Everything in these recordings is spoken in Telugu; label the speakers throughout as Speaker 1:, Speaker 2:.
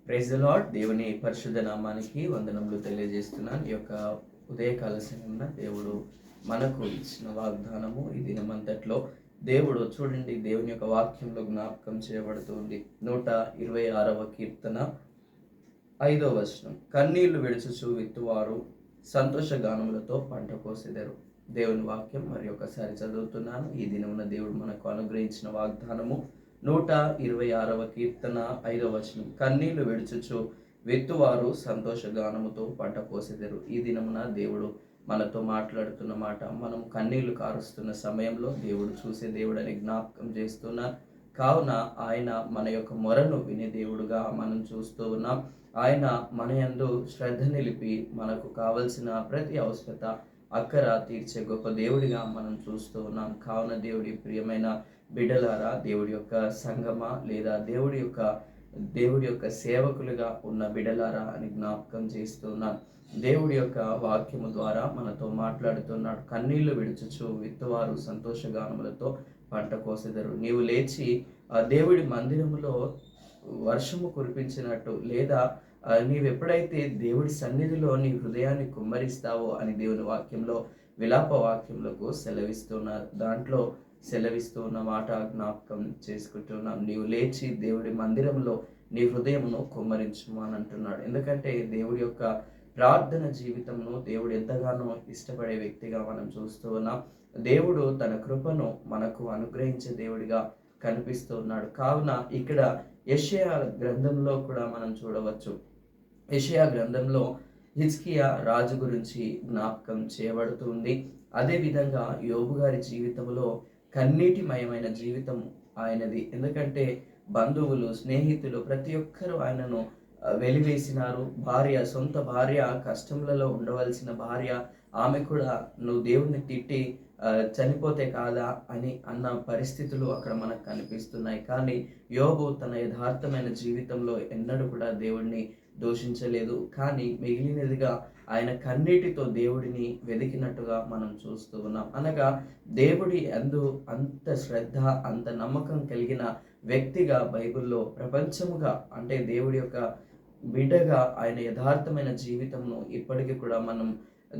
Speaker 1: Praise the lord. దేవుని పరిశుద్ధ నామానికి వందనములు తెలియజేస్తున్నాను. ఈ యొక్క ఉదయకాల సమయంలో దేవుడు మనకు ఇచ్చిన వాగ్దానము ఈ దినమంతట్లో దేవుడు చూడండి, దేవుని యొక్క వాక్యంలో జ్ఞాపకం చేయబడుతుంది. 126వ కీర్తన 5వ వచనం, కన్నీళ్లు విడుచుచు విత్తువారు సంతోషగానములతో పంట కోసెదరు. దేవుని వాక్యం మరి ఒకసారి చదువుతున్నాను. ఈ దినమున దేవుడు మనకు అనుగ్రహించిన వాగ్దానము 126వ కీర్తన 5వ వచనం, కన్నీళ్లు విడుచుచు విత్తువారు సంతోషగానముతో పంట కోసెదరు. ఈ దినమున దేవుడు మనతో మాట్లాడుతున్న మాట, మనం కన్నీళ్లు కారుస్తున్న సమయంలో దేవుడు చూసే దేవుడని జ్ఞాపకం చేస్తున్నారు. కావున ఆయన మన యొక్క మొరను వినే దేవుడుగా మనం చూస్తూ ఉన్నాం. ఆయన మన యందు శ్రద్ధ నిలిపి మనకు కావలసిన ప్రతి అవసరత అక్కర తీర్చే గొప్ప దేవుడిగా మనం చూస్తూ ఉన్నాం. కావున దేవుడి ప్రియమైన బిడ్డలారా, దేవుడి యొక్క సంగమా లేదా దేవుడి యొక్క సేవకులుగా ఉన్న బిడ్డలారా అని జ్ఞాపకం చేస్తున్నాను. దేవుడి యొక్క వాక్యము ద్వారా మనతో మాట్లాడుతున్నాడు. కన్నీళ్లు విడుచుచు విత్తువారు సంతోషగానములతో పంట కోసెదరు. నీవు లేచి దేవుడి మందిరములో వర్షము కురిపించినట్టు, లేదా నీవెప్పుడైతే దేవుడి సన్నిధిలో నీ హృదయాన్ని కుమ్మరిస్తావో అని దేవుని వాక్యంలో విలాప వాక్యములకు సెలవిస్తున్నారు. దాంట్లో సెలవిస్తూ ఉన్న మాట జ్ఞాపకం చేసుకుంటున్నాం. నీవు లేచి దేవుడి మందిరంలో నీ హృదయమును కుమ్మరించుము అని అంటున్నాడు. ఎందుకంటే దేవుడి యొక్క ప్రార్థన జీవితంను దేవుడు ఎంతగానో ఇష్టపడే వ్యక్తిగా మనం చూస్తూ ఉన్నాం. దేవుడు తన కృపను మనకు అనుగ్రహించే దేవుడిగా కనిపిస్తూ ఉన్నాడు. కావున ఇక్కడ యెషయా గ్రంథంలో కూడా మనం చూడవచ్చు. యెషయా గ్రంథంలో హిజ్కియా రాజు గురించి జ్ఞాపకం చేయబడుతుంది. అదేవిధంగా యోబు గారి జీవితంలో కన్నీటిమయమైన జీవితం ఆయనది. ఎందుకంటే బంధువులు, స్నేహితులు ప్రతి ఒక్కరూ ఆయనను వెలివేసినారు. సొంత భార్య, కష్టములలో ఉండవలసిన భార్య, ఆమె కూడా నువ్వు దేవుణ్ణి తిట్టి చనిపోతే కాదా అని అన్న పరిస్థితులు అక్కడ మనకు కనిపిస్తున్నాయి. కానీ యోబు తన యథార్థమైన జీవితంలో ఎన్నడూ కూడా దేవుడిని దూషించలేదు. కానీ మిగిలినదిగా ఆయన కన్నీటితో దేవుడిని వెతికినట్టుగా మనం చూస్తూ ఉన్నాం. అనగా దేవుడి అందు అంత శ్రద్ధ, అంత నమ్మకం కలిగిన వ్యక్తిగా బైబిల్లో ప్రపంచముగా, అంటే దేవుడి యొక్క బిడ్డగా ఆయన యథార్థమైన జీవితంను ఇప్పటికీ కూడా మనం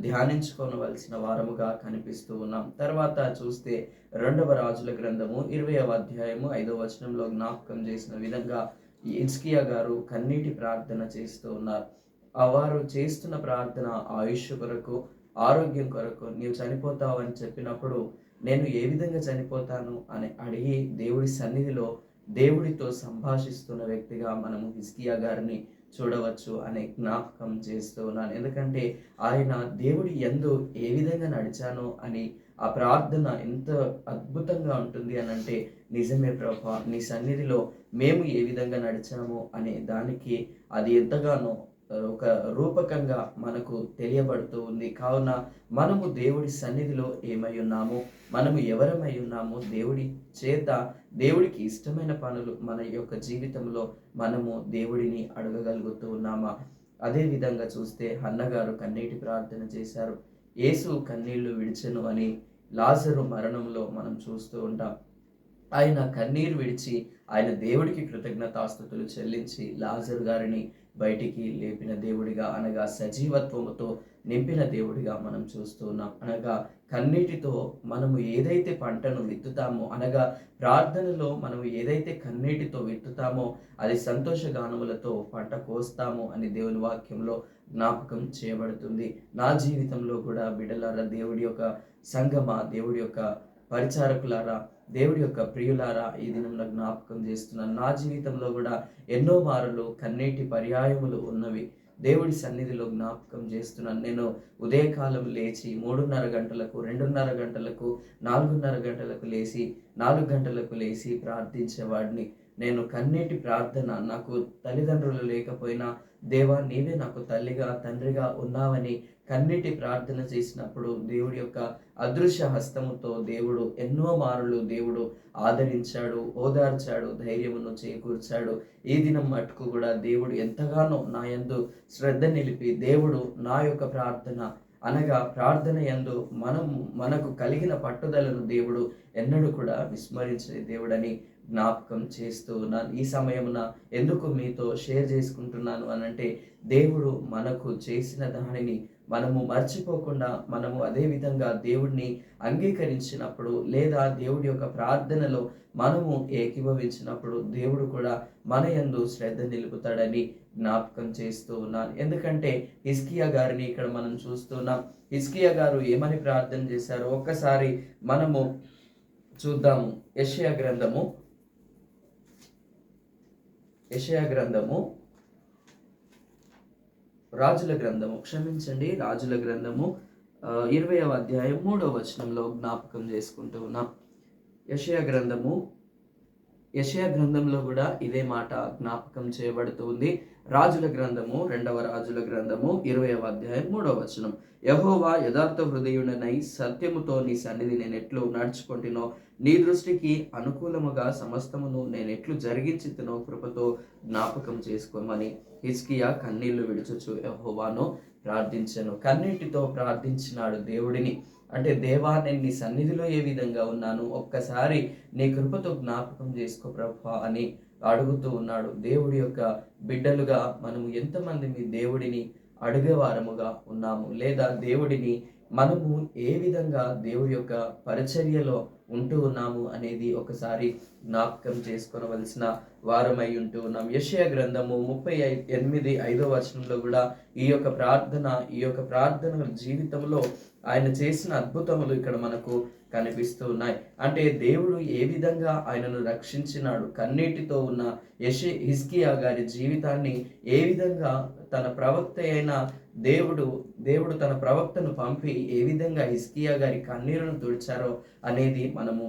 Speaker 1: ధ్యానించుకోవలసిన వారముగా కనిపిస్తూ ఉన్నాం. తర్వాత చూస్తే 2వ రాజుల గ్రంథము 20వ అధ్యాయము 5వ వచనంలో జ్ఞాపకం చేసిన విధంగా హిజ్కియా గారు కన్నీటి ప్రార్థన చేస్తూ ఉన్నారు. వారు చేస్తున్న ప్రార్థన ఆయుష్ కొరకు, ఆరోగ్యం కొరకు. నీవు చనిపోతావు అని చెప్పినప్పుడు నేను ఏ విధంగా చనిపోతాను అని అడిగి దేవుడి సన్నిధిలో దేవుడితో సంభాషిస్తున్న వ్యక్తిగా మనము హిజ్కియా గారిని చూడవచ్చు అనే జ్ఞాపకం చేస్తూ ఉన్నాను. ఎందుకంటే ఆయన దేవుడి యందు ఏ విధంగా నడిచానో అని ఆ ప్రార్థన ఎంత అద్భుతంగా ఉంటుంది అని అంటే, నిజమే ప్రభా, నీ సన్నిధిలో మేము ఏ విధంగా నడిచామో అనే దానికి అది ఎంతగానో ఒక రూపకంగా మనకు తెలియబడుతూ ఉంది. కావున మనము దేవుడి సన్నిధిలో ఏమై ఉన్నామో, మనము ఎవరమై ఉన్నామో, దేవుడి చేత దేవుడికి ఇష్టమైన పనులు మన యొక్క జీవితంలో మనము దేవుడిని అడగగలుగుతూ ఉన్నామా? అదే విధంగా చూస్తే హన్నగారు కన్నీటి ప్రార్థన చేశారు. యేసు కన్నీళ్లు విడిచెను అని లాజరు మరణంలో మనం చూస్తూ ఉంటాం. ఆయన కన్నీరు విడిచి ఆయన దేవుడికి కృతజ్ఞతాస్తుతులు చెల్లించి లాజరు గారిని బయటికి లేపిన దేవుడిగా, అనగా సజీవత్వముతో నింపిన దేవుడిగా మనం చూస్తూ ఉన్నాం. అనగా కన్నీటితో మనము ఏదైతే పంటను విత్తుతామో, అనగా ప్రార్థనలో మనము ఏదైతే కన్నీటితో విత్తుతామో అది సంతోషగానములతో పంట కోస్తాము అని దేవుని వాక్యంలో జ్ఞాపకం చేయబడుతుంది. నా జీవితంలో కూడా బిడ్డలారా, దేవుడి యొక్క సంగమా, దేవుడి యొక్క పరిచారకులారా, దేవుడి యొక్క ప్రియులారా, ఈ దినంలో జ్ఞాపకం చేస్తున్నాను. నా జీవితంలో కూడా ఎన్నో మారులు కన్నీటి పర్యాయములు ఉన్నవి. దేవుడి సన్నిధిలో జ్ఞాపకం చేస్తున్నాను. నేను ఉదయకాలం లేచి 3:30 గంటలకు, 2:30 గంటలకు, 4:30 గంటలకు లేచి 4 గంటలకు లేచి ప్రార్థించేవాడిని. నేను కన్నీటి ప్రార్థన, నాకు తల్లిదండ్రులు లేకపోయినా దేవా నీవే నాకు తల్లిగా, తండ్రిగా ఉన్నావని కన్నీటి ప్రార్థన చేసినప్పుడు దేవుడి యొక్క అదృశ్య హస్తముతో దేవుడు ఎన్నో మారులు దేవుడు ఆదరించాడు, ఓదార్చాడు, ధైర్యమును చేకూర్చాడు. ఈ దినం మటుకు కూడా దేవుడు ఎంతగానో నా యందు శ్రద్ధ నిలిపి, దేవుడు నా యొక్క ప్రార్థన, అనగా ప్రార్థన యందు మనకు కలిగిన పట్టుదలను దేవుడు ఎన్నడూ కూడా విస్మరించే దేవుడని జ్ఞాపకం చేస్తూ ఉన్నాను. ఈ సమయమున ఎందుకు మీతో షేర్ చేసుకుంటున్నాను అనంటే, దేవుడు మనకు చేసిన దానిని మనము మర్చిపోకుండా, మనము అదే విధంగా దేవుడిని అంగీకరించినప్పుడు, లేదా దేవుడి యొక్క ప్రార్థనలో మనము ఏకీభవించినప్పుడు దేవుడు కూడా మన యందు శ్రద్ధ నిలుపుతాడని జ్ఞాపకం చేస్తూ ఉన్నాను. ఎందుకంటే హిజ్కియా గారిని ఇక్కడ మనం చూస్తున్నాం. హిజ్కియా గారు ఏమని ప్రార్థన చేశారో ఒక్కసారి మనము చూద్దాము. యెషయా గ్రంథము రాజుల గ్రంథము 20వ అధ్యాయం 3వ వచనంలో జ్ఞాపకం చేసుకుంటూ ఉన్నాం. యెషయా గ్రంథంలో కూడా ఇదే మాట జ్ఞాపకం చేయబడుతూ ఉంది. రాజుల గ్రంథము 20వ అధ్యాయం 3వ వచనం, యెహోవా యథార్థ హృదయుడనై సత్యముతో నీ సన్నిధి నేనెట్లు నడుచుకుంటునో, నీ దృష్టికి అనుకూలముగా సమస్తమును నేనెట్లు జరిగించితునో కృపతో జ్ఞాపకం చేసుకోమని హిజ్కియా కన్నీళ్లు విడుచుచు యెహోవాను ప్రార్థించెను. కన్నీటితో ప్రార్థించినాడు దేవుడిని. అంటే దేవా, నేను నీ సన్నిధిలో ఏ విధంగా ఉన్నాను, ఒక్కసారి నీ కృపతో జ్ఞాపకం చేసుకో ప్రభువా అని అడుగుతూ ఉన్నాడు. దేవుడి యొక్క బిడ్డలుగా మనము ఎంతమంది మీ దేవుడిని అడిగేవారముగా ఉన్నాము, లేదా దేవుడిని మనము ఏ విధంగా దేవుడి యొక్క పరిచర్యలో ఉంటూ ఉన్నాము అనేది ఒకసారి జ్ఞాపకం చేసుకొనవలసిన వారమై ఉంటూ ఉన్నాం. యెషయా గ్రంథము 38:5వ వచనంలో కూడా ఈ యొక్క ప్రార్థన జీవితంలో ఆయన చేసిన అద్భుతములు ఇక్కడ మనకు కనిపిస్తూ ఉన్నాయి. అంటే దేవుడు ఏ విధంగా ఆయనను రక్షించినాడు, కన్నీటితో ఉన్న హిజ్కియా గారి జీవితాన్ని ఏ విధంగా తన ప్రవక్త అయిన దేవుడు తన ప్రవక్తను పంపి ఏ విధంగా హిజ్కియా గారి కన్నీరును తుడిచారో అనేది మనము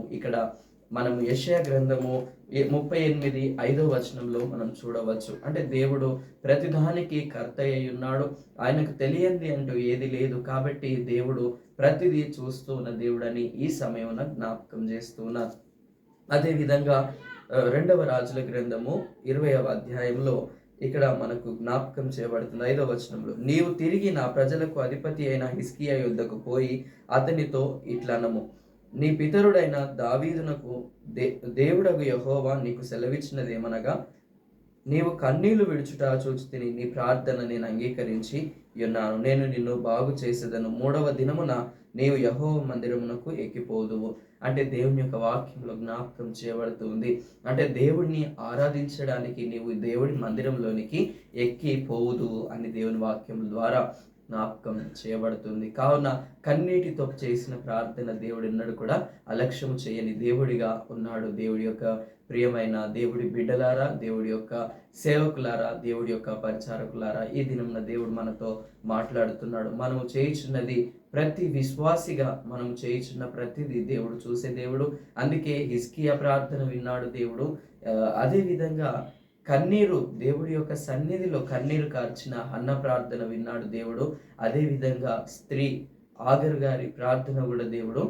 Speaker 1: యెషయా గ్రంథము 38:5వ వచనంలో మనం చూడవచ్చు. అంటే దేవుడు ప్రతిదానికి కర్త అయి ఉన్నాడు. ఆయనకు తెలియంది అంటూ ఏది లేదు. కాబట్టి దేవుడు ప్రతిదీ చూస్తూ ఉన్న దేవుడని ఈ సమయమున జ్ఞాపకం చేస్తూ ఉన్నారు. అదేవిధంగా 2వ రాజుల గ్రంథము 20వ అధ్యాయంలో ఇక్కడ మనకు జ్ఞాపకం చేయబడుతుంది 5వ వచనంలో, నీవు తిరిగి నా ప్రజలకు అధిపతి అయిన హిజ్కియా యొద్దకు పోయి అతనితో ఇట్లనము, నీ పితరుడైన దావీదునకు దేవుడగు యెహోవా నీకు సెలవిచ్చినదేమనగా, నీవు కన్నీళ్లు విడుచుట చూచితిని, నీ ప్రార్థన నేను అంగీకరించి ఉన్నాను. నేను నిన్ను బాగు చేసేదను. 3వ దినమున నీవు యెహోవా మందిరమునకు ఎక్కిపోదువు. అంటే దేవుని యొక్క వాక్యంలో జ్ఞాపకం చేయబడుతుంది. అంటే దేవుడిని ఆరాధించడానికి నీవు దేవుడి మందిరంలోనికి ఎక్కిపోవుదు అని దేవుని వాక్యం ద్వారా జ్ఞాపకం చేయబడుతుంది. కావున కన్నీటితో చేసిన ప్రార్థన దేవుడు ఎన్నడూ కూడా అలక్ష్యము చేయని దేవుడిగా ఉన్నాడు. దేవుడి యొక్క ప్రియమైన దేవుడి బిడ్డలారా, దేవుడి యొక్క సేవకులారా, దేవుడి యొక్క పరిచారకులారా, ఈ దినమున దేవుడు మనతో మాట్లాడుతున్నాడు. మనము చేయుచున్నది ప్రతి విశ్వాసిగా మనం చేయుచున్న ప్రతిదీ దేవుడు చూసే దేవుడు. అందుకే హిజ్కియా ప్రార్థన విన్నాడు దేవుడు. అదే విధంగా కన్నీరు, దేవుడి యొక్క సన్నిధిలో కన్నీరు కార్చిన హన్న ప్రార్థన విన్నాడు దేవుడు. అదే విధంగా స్త్రీ ఆగర్ గారి ప్రార్థన కూడా దేవుడు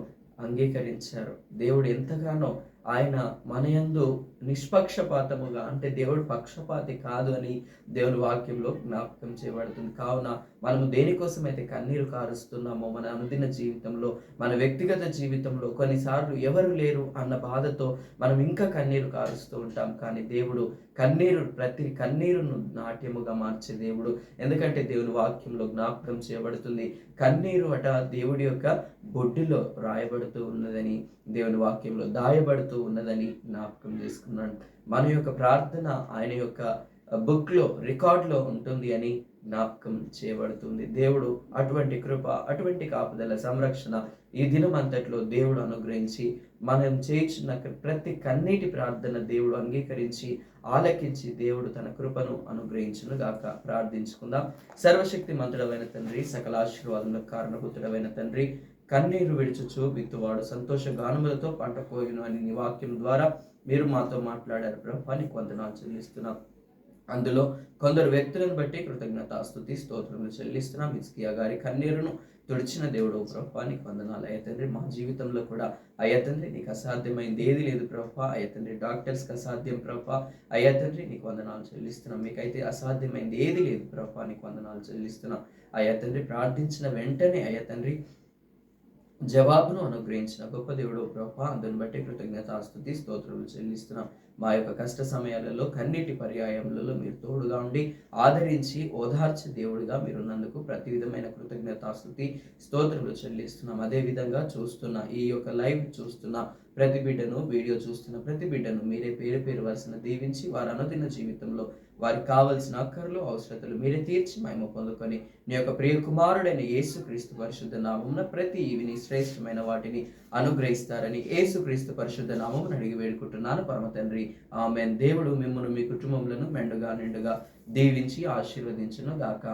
Speaker 1: అంగీకరించారు. దేవుడు ఎంతగానో ఆయన మనయందు నిష్పక్షపాతముగా, అంటే దేవుడు పక్షపాతి కాదు అని దేవుని వాక్యంలో జ్ఞాపకం చేయబడుతుంది. కావున మనము దేనికోసమైతే కన్నీరు కారుస్తున్నామో మన అనుదిన జీవితంలో, మన వ్యక్తిగత జీవితంలో కొన్నిసార్లు ఎవరు లేరు అన్న బాధతో మనం ఇంకా కన్నీరు కారుస్తూ ఉంటాం. కానీ దేవుడు ప్రతి కన్నీరును నాట్యముగా మార్చే దేవుడు. ఎందుకంటే దేవుని వాక్యంలో జ్ఞాపకం చేయబడుతుంది, కన్నీరు అట దేవుడి యొక్క బొడ్డులో రాయబడుతూ ఉన్నదని, దేవుని వాక్యంలో దాయబడుతూ ఉన్నదని జ్ఞాపకం చేసుకున్నాను. మన యొక్క ప్రార్థన ఆయన యొక్క బుక్లో, రికార్డులో ఉంటుంది అని జ్ఞాపకం చేయబడుతుంది. దేవుడు అటువంటి కృప, అటువంటి కాపుదల, సంరక్షణ ఈ దినం అంతట్లో దేవుడు అనుగ్రహించి మనం చేయించిన ప్రతి కన్నీటి ప్రార్థన దేవుడు అంగీకరించి ఆలకించి దేవుడు తన కృపను అనుగ్రహించును గాక. ప్రార్థించుకుందాం. సర్వశక్తి మంతుడమైన తండ్రి, సకల ఆశీర్వాదములకు కారణభూతుడమైన తండ్రి, కన్నీరు విడుచుచు విత్తువాడు సంతోష గానములతో పంట కోయును అని నీ వాక్యం ద్వారా మీరు మాతో మాట్లాడారు ప్రభువా, నీకు వందనాలు చెల్లిస్తున్నాం. అందులో కొందరు వ్యక్తులను బట్టి కృతజ్ఞతాస్తుతి స్తోత్రములు చెల్లిస్తున్నాం. హిజ్కియా గారి కన్నీరును తుడిచిన దేవుడు ప్రభువా, నీకు వందనాలు. అయ్యా తండ్రి, మా జీవితంలో కూడా అయ్యా తండ్రి నీకు అసాధ్యమైంది ఏది లేదు ప్రభువా. అయ్యా తండ్రి, డాక్టర్స్కి అసాధ్యం ప్రభువా. అయ్యా తండ్రి నీకు వందనాలు చెల్లిస్తున్నాం. మీకైతే అసాధ్యమైంది ఏది లేదు ప్రభువా, నీకు వందనాలు చెల్లిస్తున్నాం. అయ్యా తండ్రి, ప్రార్థించిన వెంటనే అయ్యా తండ్రి జవాబును అనుగ్రహించిన గొప్ప దేవుడు ప్రభా, అందుని బట్టి కృతజ్ఞతాస్తుతి స్తోత్రములు చెల్లిస్తున్నాం. మా యొక్క కష్ట సమయాలలో కన్నీటి పర్యాయములలో మీరు తోడుగా ఉండి ఆదరించి ఓదార్చే దేవుడిగా మీరున్నందుకు ప్రతి విధమైన కృతజ్ఞతాస్తుతి స్తోత్రములు చెల్లిస్తున్నాం. అదేవిధంగా చూస్తున్న ఈ యొక్క లైవ్ చూస్తున్న ప్రతి బిడ్డను, వీడియో చూస్తున్న ప్రతి బిడ్డను మీరే పేరు పేరు వరుసన దీవించి వారి అనుదిన జీవితంలో వారికి కావలసిన అక్కర్లు అవసరతలు మీరే తీర్చి మహిమ పొందుకొని నీ యొక్క ప్రియ కుమారుడైన యేసుక్రీస్తు పరిశుద్ధ నామమున ప్రతి ఈవిని శ్రేష్టమైన వాటిని అనుగ్రహిస్తారని యేసుక్రీస్తు పరిశుద్ధ నామమున అడిగి వేడుకుంటున్నాను పరమ తండ్రి, ఆమేన్. దేవుడు మిమ్మును మీ కుటుంబములను మెండుగా నిండుగా దీవించి ఆశీర్వదించును గాక.